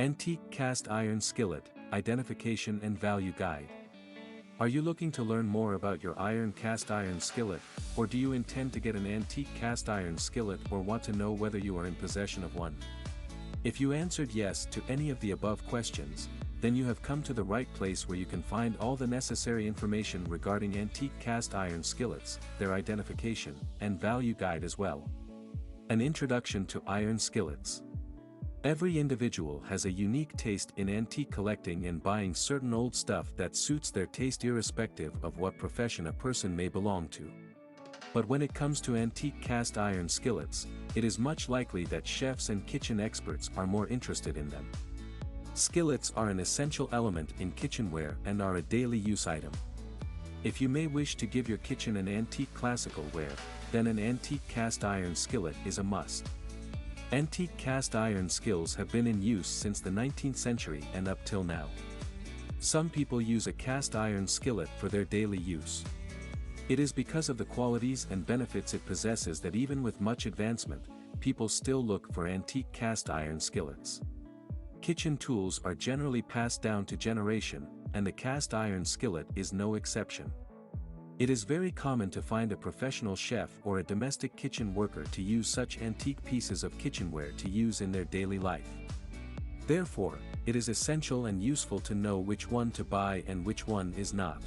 Antique Cast Iron Skillet, Identification and Value Guide. Are you looking to learn more about your cast iron skillet, or do you intend to get an antique cast iron skillet or want to know whether you are in possession of one? If you answered yes to any of the above questions, then you have come to the right place where you can find all the necessary information regarding antique cast iron skillets, their identification, and value guide as well. An introduction to iron skillets. Every individual has a unique taste in antique collecting and buying certain old stuff that suits their taste irrespective of what profession a person may belong to. But when it comes to antique cast iron skillets, it is much likely that chefs and kitchen experts are more interested in them. Skillets are an essential element in kitchenware and are a daily use item. If you may wish to give your kitchen an antique classical wear, then an antique cast iron skillet is a must. Antique cast iron skillets have been in use since the 19th century and up till now. Some people use a cast iron skillet for their daily use. It is because of the qualities and benefits it possesses that even with much advancement, people still look for antique cast iron skillets. Kitchen tools are generally passed down to generation, and the cast iron skillet is no exception. It is very common to find a professional chef or a domestic kitchen worker to use such antique pieces of kitchenware to use in their daily life. Therefore, it is essential and useful to know which one to buy and which one is not.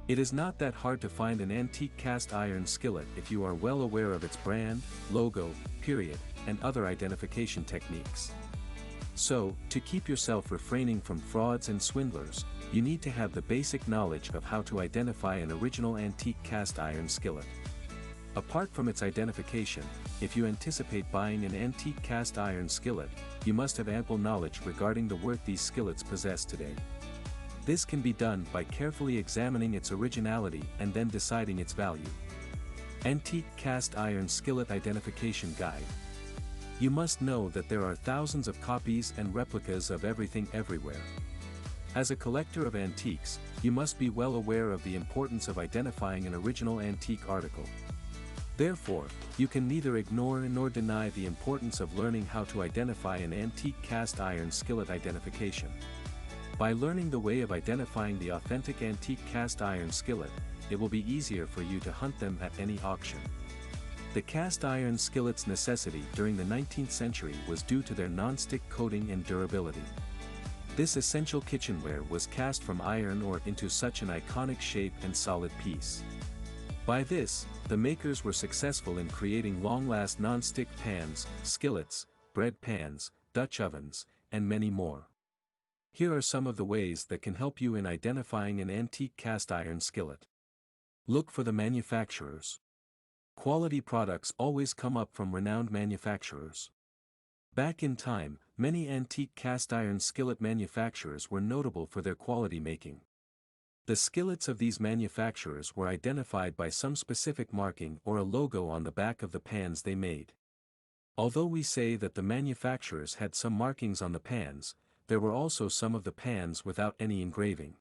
It is not that hard to find an antique cast iron skillet if you are well aware of its brand, logo, period, and other identification techniques. So, to keep yourself refraining from frauds and swindlers, you need to have the basic knowledge of how to identify an original antique cast iron skillet. Apart from its identification, if you anticipate buying an antique cast iron skillet, you must have ample knowledge regarding the worth these skillets possess today. This can be done by carefully examining its originality and then deciding its value. Antique Cast Iron Skillet Identification Guide. You must know that there are thousands of copies and replicas of everything everywhere. As a collector of antiques, you must be well aware of the importance of identifying an original antique article. Therefore, you can neither ignore nor deny the importance of learning how to identify an antique cast iron skillet identification. By learning the way of identifying the authentic antique cast iron skillet, it will be easier for you to hunt them at any auction. The cast iron skillet's necessity during the 19th century was due to their non-stick coating and durability. This essential kitchenware was cast from iron ore into such an iconic shape and solid piece. By this, the makers were successful in creating long-last non-stick pans, skillets, bread pans, Dutch ovens, and many more. Here are some of the ways that can help you in identifying an antique cast iron skillet. Look for the manufacturers. Quality products always come up from renowned manufacturers. Back in time, many antique cast iron skillet manufacturers were notable for their quality making. The skillets of these manufacturers were identified by some specific marking or a logo on the back of the pans they made. Although we say that the manufacturers had some markings on the pans, there were also some of the pans without any engraving.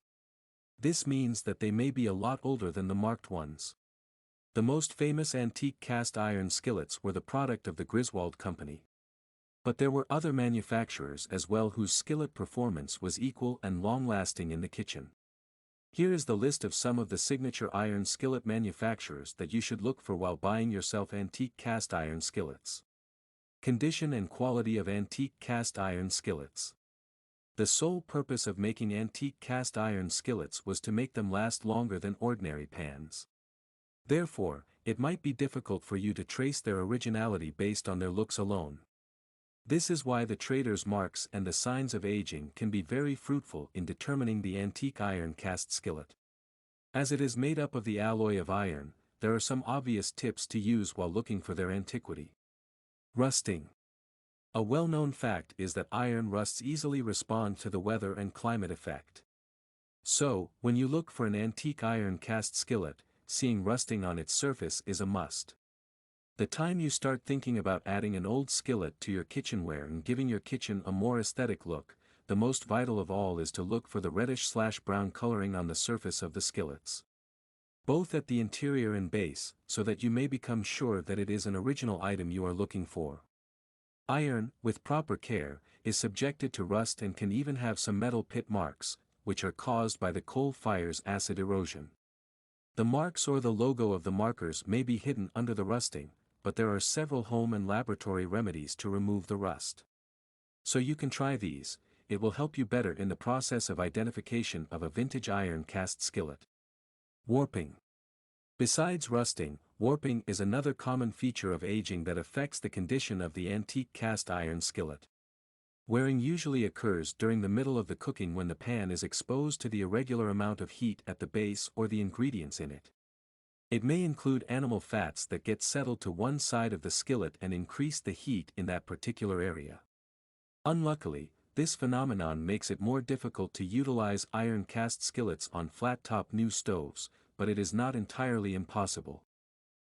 This means that they may be a lot older than the marked ones. The most famous antique cast iron skillets were the product of the Griswold Company. But there were other manufacturers as well whose skillet performance was equal and long-lasting in the kitchen. Here is the list of some of the signature iron skillet manufacturers that you should look for while buying yourself antique cast iron skillets. Condition and quality of antique cast iron skillets. The sole purpose of making antique cast iron skillets was to make them last longer than ordinary pans. Therefore, it might be difficult for you to trace their originality based on their looks alone. This is why the trader's marks and the signs of aging can be very fruitful in determining the antique iron cast skillet. As it is made up of the alloy of iron, there are some obvious tips to use while looking for their antiquity. Rusting. A well-known fact is that iron rusts easily respond to the weather and climate effect. So, when you look for an antique iron cast skillet, seeing rusting on its surface is a must. The time you start thinking about adding an old skillet to your kitchenware and giving your kitchen a more aesthetic look, the most vital of all is to look for the reddish/brown coloring on the surface of the skillets. Both at the interior and base, so that you may become sure that it is an original item you are looking for. Iron, with proper care, is subjected to rust and can even have some metal pit marks, which are caused by the coal fire's acid erosion. The marks or the logo of the markers may be hidden under the rusting, but there are several home and laboratory remedies to remove the rust. So you can try these. It will help you better in the process of identification of a vintage iron cast skillet. Warping. Besides rusting, warping is another common feature of aging that affects the condition of the antique cast iron skillet. Wearing usually occurs during the middle of the cooking when the pan is exposed to the irregular amount of heat at the base or the ingredients in it. It may include animal fats that get settled to one side of the skillet and increase the heat in that particular area. Unluckily, this phenomenon makes it more difficult to utilize iron cast skillets on flat-top new stoves, but it is not entirely impossible.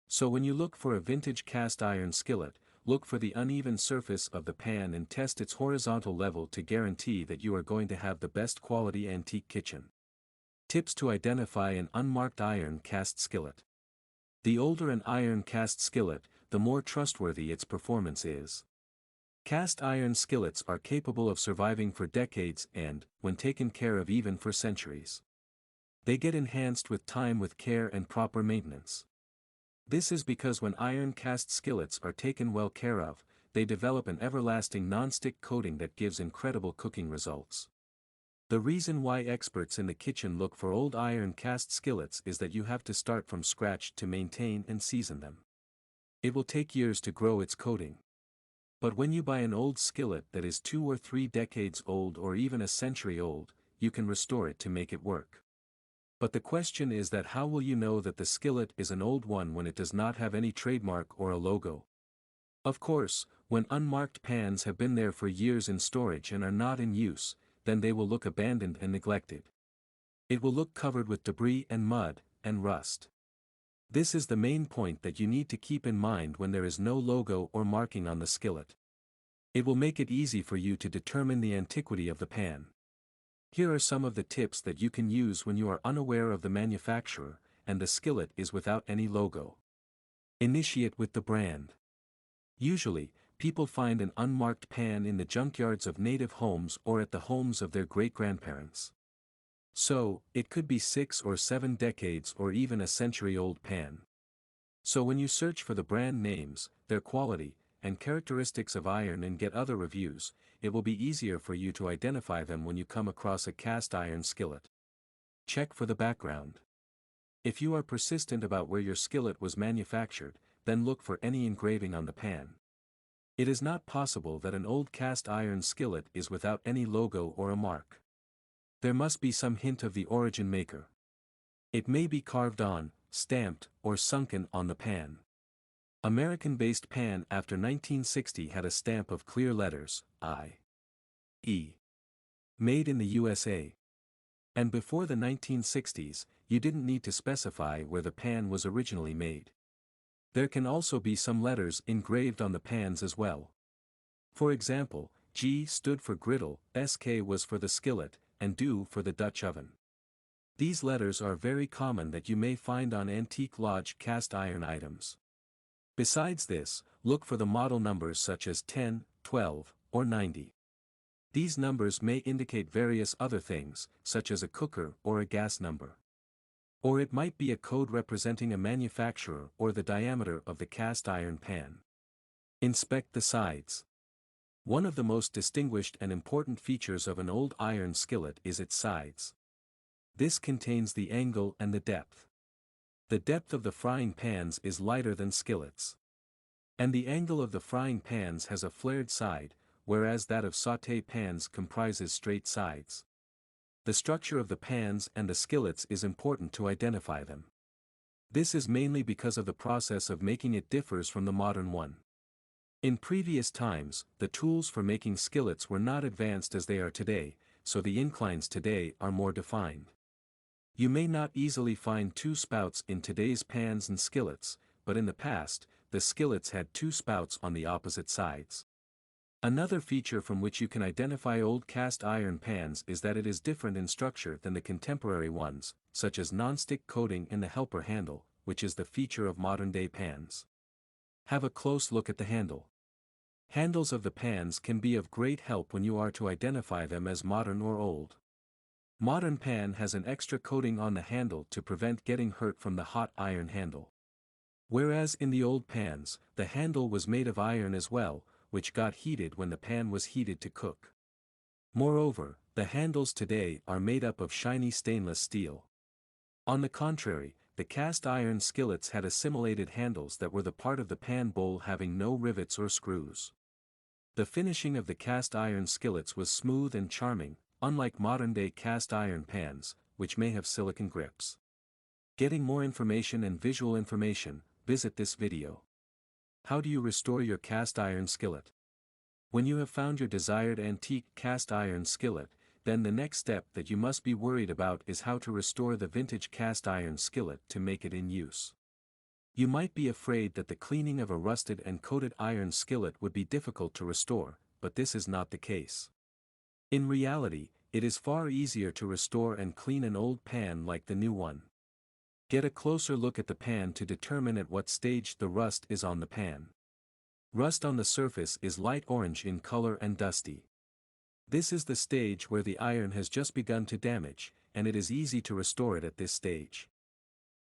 So when you look for a vintage cast iron skillet, look for the uneven surface of the pan and test its horizontal level to guarantee that you are going to have the best quality antique kitchen. Tips to identify an unmarked iron cast skillet. The older an iron cast skillet, the more trustworthy its performance is. Cast iron skillets are capable of surviving for decades and, when taken care of, even for centuries. They get enhanced with time with care and proper maintenance. This is because when iron cast skillets are taken well care of, they develop an everlasting non-stick coating that gives incredible cooking results. The reason why experts in the kitchen look for old iron cast skillets is that you have to start from scratch to maintain and season them. It will take years to grow its coating. But when you buy an old skillet that is 2 or 3 decades old or even a century old, you can restore it to make it work. But the question is that how will you know that the skillet is an old one when it does not have any trademark or a logo? Of course, when unmarked pans have been there for years in storage and are not in use, then they will look abandoned and neglected. It will look covered with debris and mud, and rust. This is the main point that you need to keep in mind when there is no logo or marking on the skillet. It will make it easy for you to determine the antiquity of the pan. Here are some of the tips that you can use when you are unaware of the manufacturer, and the skillet is without any logo. Initiate with the brand. Usually, people find an unmarked pan in the junkyards of native homes or at the homes of their great-grandparents. So, it could be 6 or 7 decades or even a century-old pan. So when you search for the brand names, their quality, and characteristics of iron and get other reviews, it will be easier for you to identify them when you come across a cast iron skillet. Check for the background. If you are persistent about where your skillet was manufactured, then look for any engraving on the pan. It is not possible that an old cast iron skillet is without any logo or a mark. There must be some hint of the origin maker. It may be carved on, stamped, or sunken on the pan. American-based pan after 1960 had a stamp of clear letters, I.E. Made in the USA. And before the 1960s, you didn't need to specify where the pan was originally made. There can also be some letters engraved on the pans as well. For example, G stood for griddle, SK was for the skillet, and DU for the Dutch oven. These letters are very common that you may find on antique lodge cast iron items. Besides this, look for the model numbers such as 10, 12, or 90. These numbers may indicate various other things, such as a cooker or a gas number. Or it might be a code representing a manufacturer or the diameter of the cast iron pan. Inspect the sides. One of the most distinguished and important features of an old iron skillet is its sides. This contains the angle and the depth. The depth of the frying pans is lighter than skillets. And the angle of the frying pans has a flared side, whereas that of sauté pans comprises straight sides. The structure of the pans and the skillets is important to identify them. This is mainly because of the process of making it differs from the modern one. In previous times, the tools for making skillets were not advanced as they are today, so the inclines today are more defined. You may not easily find 2 spouts in today's pans and skillets, but in the past, the skillets had 2 spouts on the opposite sides. Another feature from which you can identify old cast iron pans is that it is different in structure than the contemporary ones, such as non-stick coating in the helper handle, which is the feature of modern-day pans. Have a close look at the handle. Handles of the pans can be of great help when you are to identify them as modern or old. Modern pan has an extra coating on the handle to prevent getting hurt from the hot iron handle. Whereas in the old pans, the handle was made of iron as well, which got heated when the pan was heated to cook. Moreover, the handles today are made up of shiny stainless steel. On the contrary, the cast iron skillets had assimilated handles that were the part of the pan bowl having no rivets or screws. The finishing of the cast iron skillets was smooth and charming, unlike modern-day cast iron pans, which may have silicone grips. Getting more information and visual information, visit this video. How do you restore your cast iron skillet? When you have found your desired antique cast iron skillet, then the next step that you must be worried about is how to restore the vintage cast iron skillet to make it in use. You might be afraid that the cleaning of a rusted and coated iron skillet would be difficult to restore, but this is not the case. In reality, it is far easier to restore and clean an old pan like the new one. Get a closer look at the pan to determine at what stage the rust is on the pan. Rust on the surface is light orange in color and dusty. This is the stage where the iron has just begun to damage, and it is easy to restore it at this stage.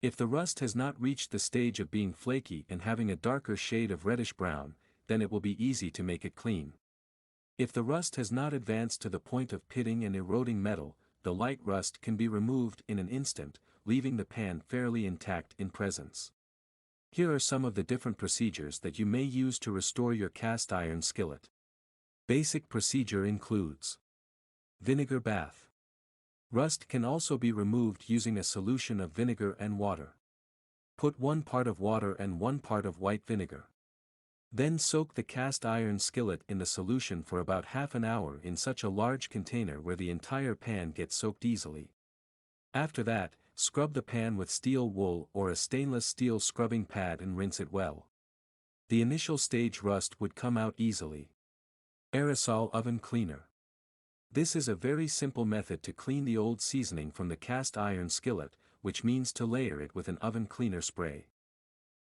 If the rust has not reached the stage of being flaky and having a darker shade of reddish brown, then it will be easy to make it clean. If the rust has not advanced to the point of pitting and eroding metal, the light rust can be removed in an instant, leaving the pan fairly intact in presence. Here are some of the different procedures that you may use to restore your cast iron skillet. Basic procedure includes vinegar bath. Rust can also be removed using a solution of vinegar and water. Put 1 part of water and 1 part of white vinegar. Then soak the cast iron skillet in the solution for about half an hour in such a large container where the entire pan gets soaked easily. After that, scrub the pan with steel wool or a stainless steel scrubbing pad and rinse it well. The initial stage rust would come out easily. Aerosol oven cleaner. This is a very simple method to clean the old seasoning from the cast iron skillet, which means to layer it with an oven cleaner spray.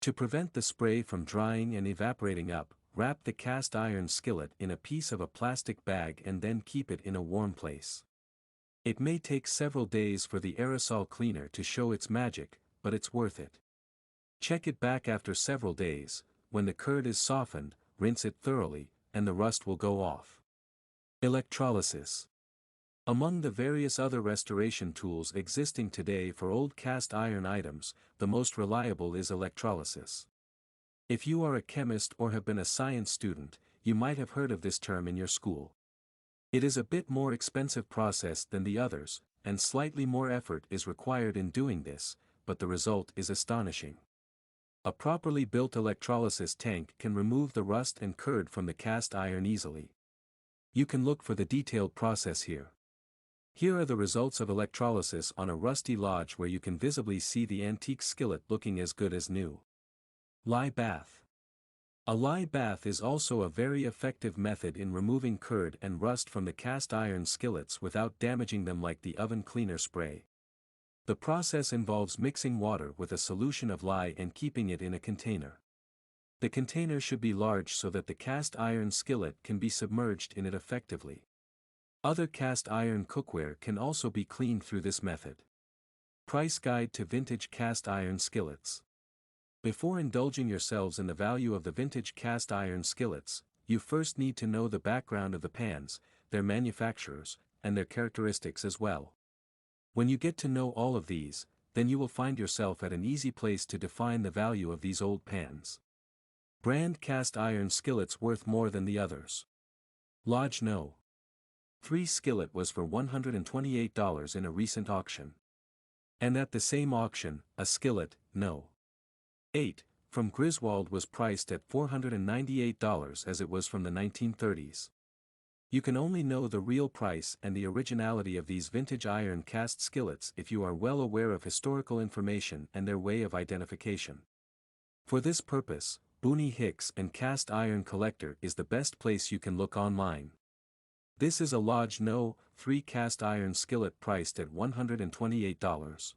To prevent the spray from drying and evaporating up, wrap the cast iron skillet in a piece of a plastic bag and then keep it in a warm place. It may take several days for the aerosol cleaner to show its magic, but it's worth it. Check it back after several days. When the curd is softened, rinse it thoroughly, and the rust will go off. Electrolysis. Among the various other restoration tools existing today for old cast iron items, the most reliable is electrolysis. If you are a chemist or have been a science student, you might have heard of this term in your school. It is a bit more expensive process than the others, and slightly more effort is required in doing this, but the result is astonishing. A properly built electrolysis tank can remove the rust and curd from the cast iron easily. You can look for the detailed process here. Here are the results of electrolysis on a rusty lodge where you can visibly see the antique skillet looking as good as new. Lye bath. A lye bath is also a very effective method in removing curd and rust from the cast iron skillets without damaging them like the oven cleaner spray. The process involves mixing water with a solution of lye and keeping it in a container. The container should be large so that the cast iron skillet can be submerged in it effectively. Other cast iron cookware can also be cleaned through this method. Price guide to vintage cast iron skillets. Before indulging yourselves in the value of the vintage cast iron skillets, you first need to know the background of the pans, their manufacturers, and their characteristics as well. When you get to know all of these, then you will find yourself at an easy place to define the value of these old pans. Brand cast iron skillets worth more than the others. Lodge No. 3 skillet was for $128 in a recent auction. And at the same auction, a skillet, No. 8, from Griswold was priced at $498 as it was from the 1930s. You can only know the real price and the originality of these vintage iron cast skillets if you are well aware of historical information and their way of identification. For this purpose, Booney Hicks and Cast Iron Collector is the best place you can look online. This is a Lodge No. 3 cast iron skillet priced at $128.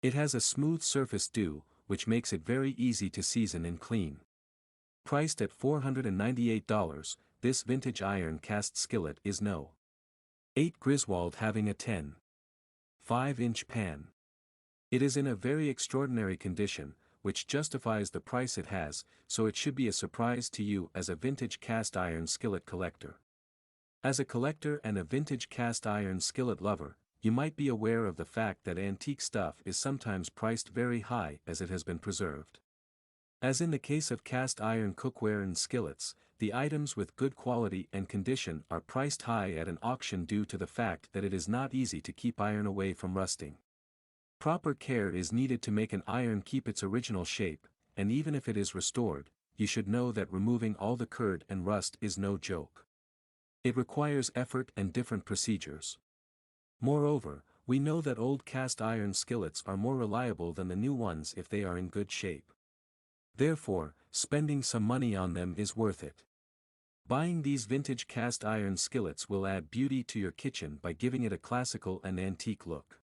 It has a smooth surface dew, which makes it very easy to season and clean. Priced at $498, this vintage iron cast skillet is No. 8 Griswold, having a 10.5-inch pan. It is in a very extraordinary condition, which justifies the price it has, so it should be a surprise to you as a vintage cast iron skillet collector. As a collector and a vintage cast iron skillet lover, you might be aware of the fact that antique stuff is sometimes priced very high as it has been preserved. As in the case of cast iron cookware and skillets, the items with good quality and condition are priced high at an auction due to the fact that it is not easy to keep iron away from rusting. Proper care is needed to make an iron keep its original shape, and even if it is restored, you should know that removing all the curd and rust is no joke. It requires effort and different procedures. Moreover, we know that old cast iron skillets are more reliable than the new ones if they are in good shape. Therefore, spending some money on them is worth it. Buying these vintage cast iron skillets will add beauty to your kitchen by giving it a classical and antique look.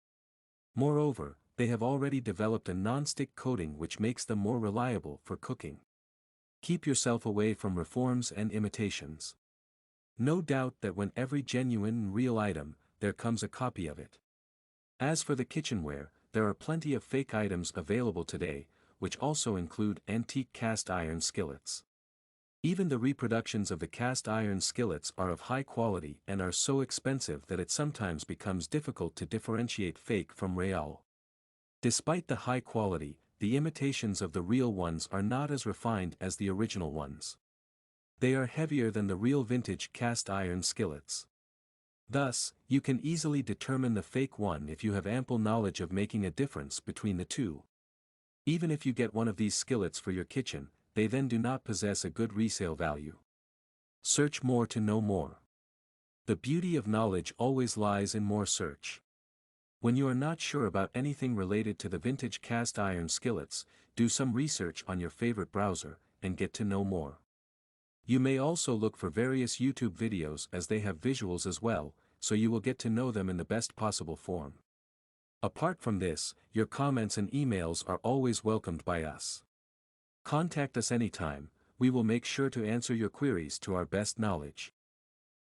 Moreover, they have already developed a non-stick coating which makes them more reliable for cooking. Keep yourself away from reforms and imitations. No doubt that when every genuine and real item, there comes a copy of it. As for the kitchenware, there are plenty of fake items available today, which also include antique cast iron skillets. Even the reproductions of the cast iron skillets are of high quality and are so expensive that it sometimes becomes difficult to differentiate fake from real. Despite the high quality, the imitations of the real ones are not as refined as the original ones. They are heavier than the real vintage cast iron skillets. Thus, you can easily determine the fake one if you have ample knowledge of making a difference between the two. Even if you get one of these skillets for your kitchen, they then do not possess a good resale value. Search more to know more. The beauty of knowledge always lies in more search. When you are not sure about anything related to the vintage cast iron skillets, do some research on your favorite browser, and get to know more. You may also look for various YouTube videos as they have visuals as well, so you will get to know them in the best possible form. Apart from this, your comments and emails are always welcomed by us. Contact us anytime, we will make sure to answer your queries to our best knowledge.